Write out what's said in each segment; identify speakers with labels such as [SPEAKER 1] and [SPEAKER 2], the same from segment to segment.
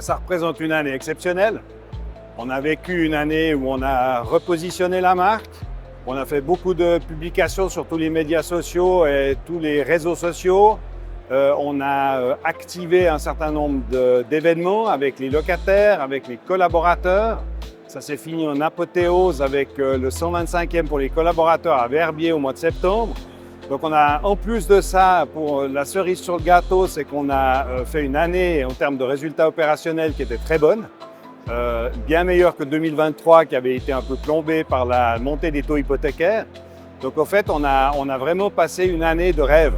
[SPEAKER 1] Ça représente une année exceptionnelle. On a vécu une année où on a repositionné la marque. On a fait beaucoup de publications sur tous les médias sociaux et tous les réseaux sociaux. On a activé un certain nombre d'événements avec les locataires, avec les collaborateurs. Ça s'est fini en apothéose avec le 125e pour les collaborateurs à Verbier au mois de septembre. Donc on a, en plus de ça, pour la cerise sur le gâteau, c'est qu'on a fait une année en termes de résultats opérationnels qui était très bonne. Bien meilleure que 2023 qui avait été un peu plombée par la montée des taux hypothécaires. Donc en fait, on a vraiment passé une année de rêve.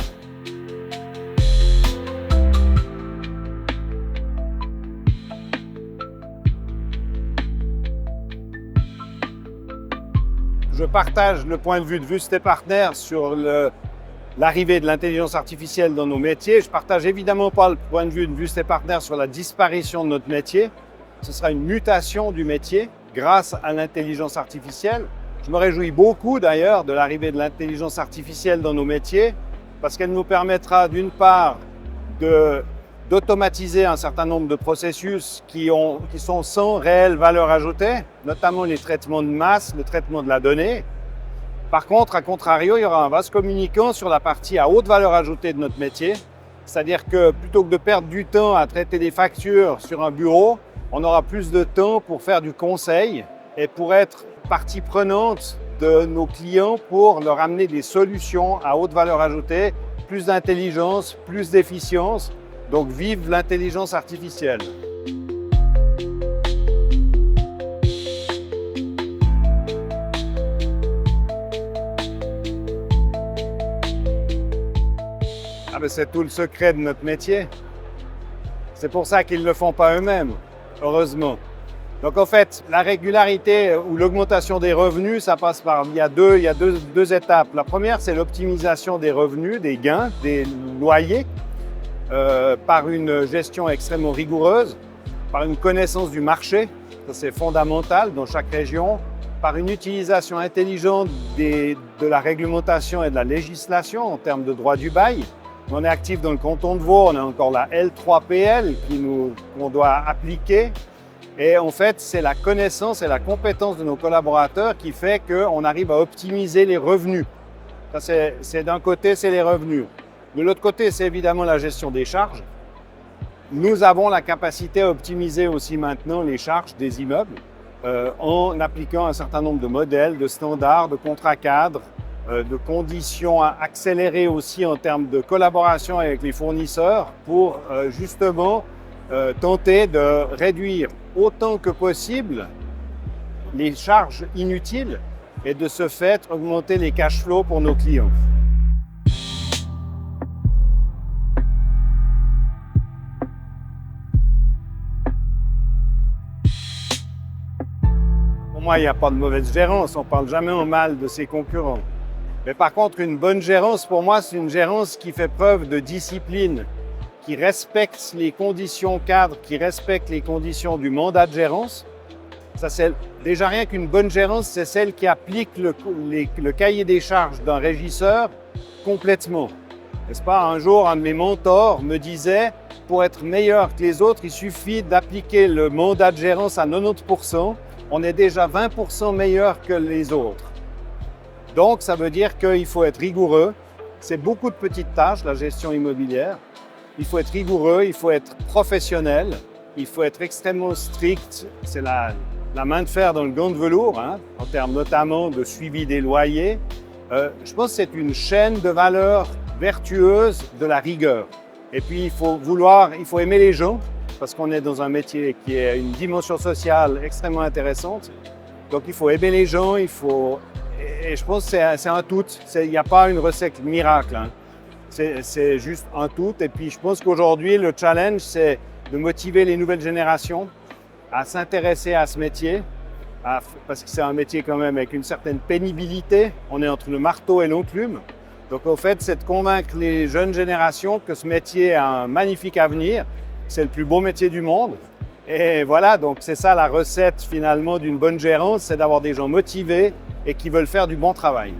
[SPEAKER 1] Je partage le point de vue de Wüst & Partner sur l'arrivée de l'intelligence artificielle dans nos métiers. Je ne partage évidemment pas le point de vue de Wüst & Partner sur la disparition de notre métier. Ce sera une mutation du métier grâce à l'intelligence artificielle. Je me réjouis beaucoup d'ailleurs de l'arrivée de l'intelligence artificielle dans nos métiers parce qu'elle nous permettra d'une part d'automatiser un certain nombre de processus qui sont sans réelle valeur ajoutée, notamment les traitements de masse, le traitement de la donnée. Par contre, à contrario, il y aura un vase communicant sur la partie à haute valeur ajoutée de notre métier. C'est-à-dire que plutôt que de perdre du temps à traiter des factures sur un bureau, on aura plus de temps pour faire du conseil et pour être partie prenante de nos clients pour leur amener des solutions à haute valeur ajoutée, plus d'intelligence, plus d'efficience. Donc vive l'intelligence artificielle. C'est tout le secret de notre métier. C'est pour ça qu'ils ne le font pas eux-mêmes, heureusement. Donc en fait, la régularité ou l'augmentation des revenus, ça passe par, il y a deux étapes. La première, c'est l'optimisation des revenus, des gains, des loyers, par une gestion extrêmement rigoureuse, par une connaissance du marché, ça c'est fondamental dans chaque région, par une utilisation intelligente de la réglementation et de la législation en termes de droit du bail. On est actif dans le canton de Vaud, on a encore la L3PL qu'on doit appliquer. Et en fait, c'est la connaissance et la compétence de nos collaborateurs qui fait qu'on arrive à optimiser les revenus. Ça, c'est d'un côté, c'est les revenus. De l'autre côté, c'est évidemment la gestion des charges. Nous avons la capacité à optimiser aussi maintenant les charges des immeubles en appliquant un certain nombre de modèles, de standards, de contrats cadres, de conditions accélérées aussi en termes de collaboration avec les fournisseurs pour justement tenter de réduire autant que possible les charges inutiles et de ce fait augmenter les cash flows pour nos clients. Pour moi, il n'y a pas de mauvaise gérance, on ne parle jamais en mal de ses concurrents. Mais par contre, une bonne gérance, pour moi, c'est une gérance qui fait preuve de discipline, qui respecte les conditions cadres, qui respecte les conditions du mandat de gérance. Ça, c'est déjà rien qu'une bonne gérance, c'est celle qui applique le cahier des charges d'un régisseur complètement. N'est-ce pas? Un jour, un de mes mentors me disait, pour être meilleur que les autres, il suffit d'appliquer le mandat de gérance à 90%. On est déjà 20% meilleur que les autres. Donc, ça veut dire qu'il faut être rigoureux. C'est beaucoup de petites tâches, la gestion immobilière. Il faut être rigoureux, il faut être professionnel, il faut être extrêmement strict. C'est la main de fer dans le gant de velours, en termes notamment de suivi des loyers. Je pense que c'est une chaîne de valeur vertueuse de la rigueur. Et puis, il faut aimer les gens, parce qu'on est dans un métier qui a une dimension sociale extrêmement intéressante. Donc, il faut aimer les gens, et je pense que c'est un tout. Il n'y a pas une recette miracle. C'est juste un tout. Et puis, je pense qu'aujourd'hui, le challenge, c'est de motiver les nouvelles générations à s'intéresser à ce métier, parce que c'est un métier quand même avec une certaine pénibilité. On est entre le marteau et l'enclume. Donc, en fait, c'est de convaincre les jeunes générations que ce métier a un magnifique avenir. C'est le plus beau métier du monde. Et voilà, donc c'est ça la recette finalement d'une bonne gérance, c'est d'avoir des gens motivés et qui veulent faire du bon travail.